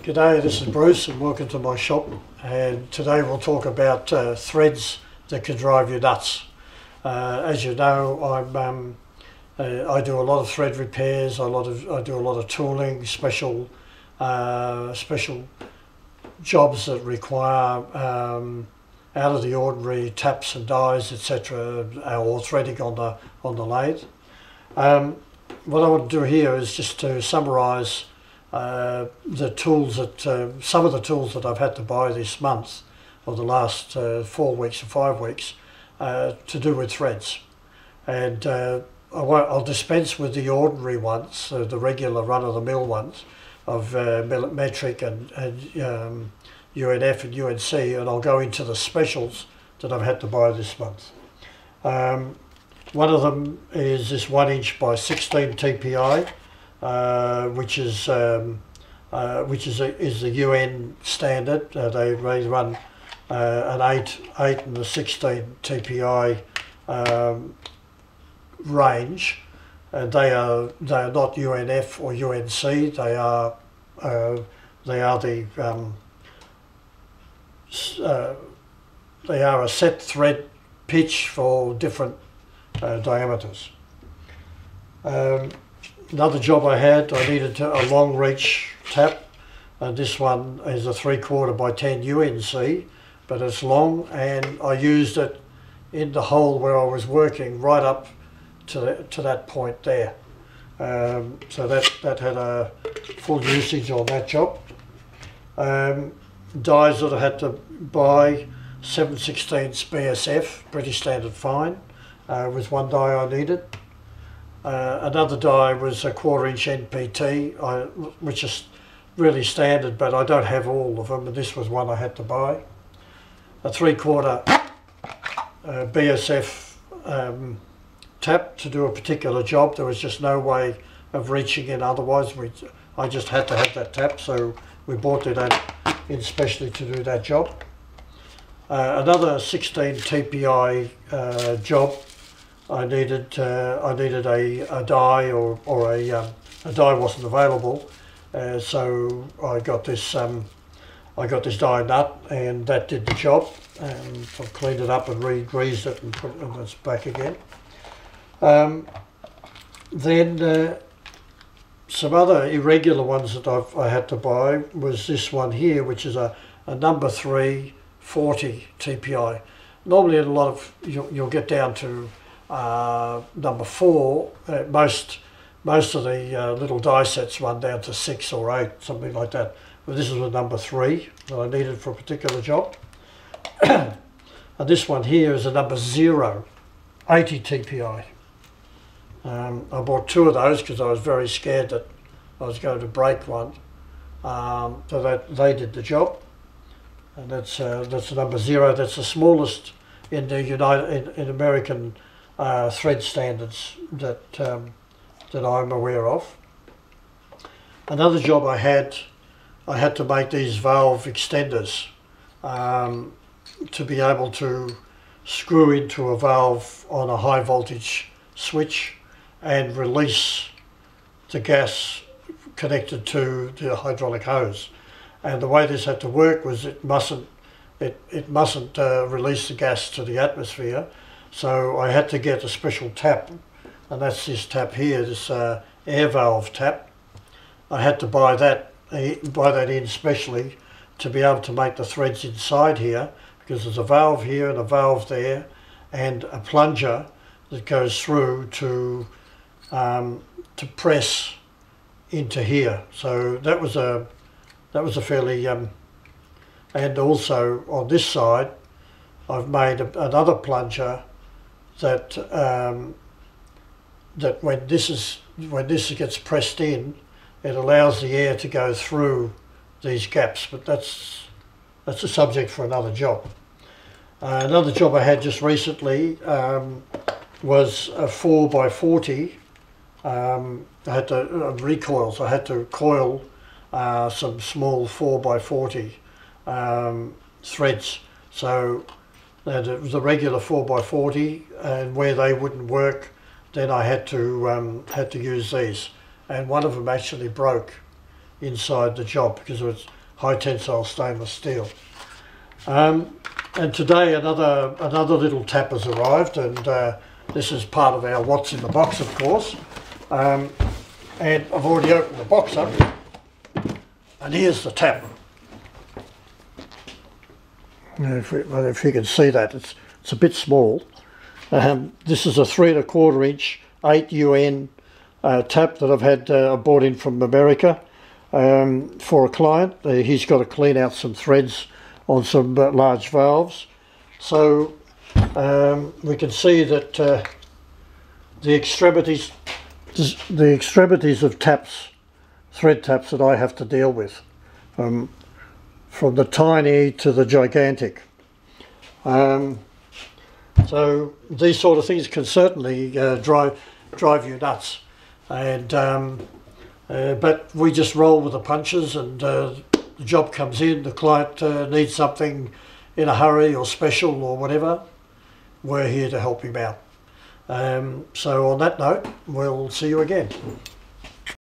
G'day, this is Bruce and welcome to my shop, and today we'll talk about threads that can drive you nuts. As you know, I do a lot of thread repairs, I do a lot of tooling, special jobs that require out of the ordinary taps and dies, etc., or threading on the lathe. What I want to do here is just to summarise the tools that some of the tools that I've had to buy this month, or the last 4 weeks or 5 weeks, to do with threads. And I'll dispense with the ordinary ones, the regular run-of-the-mill ones of metric and UNF and UNC, and I'll go into the specials that I've had to buy this month. One of them is this 1 inch by 16 TPI. Which is the UN standard. They run an 8 and a 16 TPI range, and they are not UNF or UNC. They are a set thread pitch for different diameters. Another job I needed a long reach tap, and this one is a 3/4 by 10 UNC, but it's long, and I used it in the hole where I was working right up to that point there. So that had a full usage on that job. Dies that I had to buy, 7/16 BSF, British Standard Fine, was one die I needed. Another die was a 1/4 inch NPT, which is really standard, but I don't have all of them, and this was one I had to buy. A 3/4 BSF tap to do a particular job. There was just no way of reaching in otherwise. I just had to have that tap, so we bought it in specially to do that job. Another 16 TPI job. I needed a die, or a die wasn't available, so I got this die nut, and that did the job. And I've cleaned it up and re-greased it and put it in its back again. Then some other irregular ones that I had to buy was this one here, which is a number 3 40 TPI. Normally in a lot of you'll get down to number 4. Most of the little die sets run down to 6 or 8, something like that. But this is a number 3 that I needed for a particular job. And this one here is a number 0, 80 TPI. I bought 2 of those because I was very scared that I was going to break one. So that they did the job. And that's the number 0. That's the smallest in the in American thread standards that I'm aware of. Another job I had to make these valve extenders to be able to screw into a valve on a high voltage switch and release the gas connected to the hydraulic hose. And the way this had to work was it mustn't release the gas to the atmosphere. So I had to get a special tap, and that's this tap here, this air valve tap. I had to buy that in specially to be able to make the threads inside here, because there's a valve here and a valve there, and a plunger that goes through to press into here. So that was a fairly and also on this side I've made another plunger that when this gets pressed in, it allows the air to go through these gaps, but that's a subject for another job. Another job I had just recently was a 4x40. I had to recoils. I had to coil some small 4x40 threads. So it was a regular 4x40, and where they wouldn't work, then I had to use these. And one of them actually broke, inside the job because it was high tensile stainless steel. And today another little tap has arrived, and this is part of our what's in the box, of course. And I've already opened the box up, and here's the tap. If you can see that, it's a bit small. This is a 3 1/4 inch 8 UN tap that I've had bought in from America for a client. He's got to clean out some threads on some large valves. So we can see that the extremities of taps, thread taps that I have to deal with, from the tiny to the gigantic. So these sort of things can certainly drive you nuts, and but we just roll with the punches, and the job comes in, the client needs something in a hurry or special or whatever, we're here to help him out. So on that note, we'll see you again.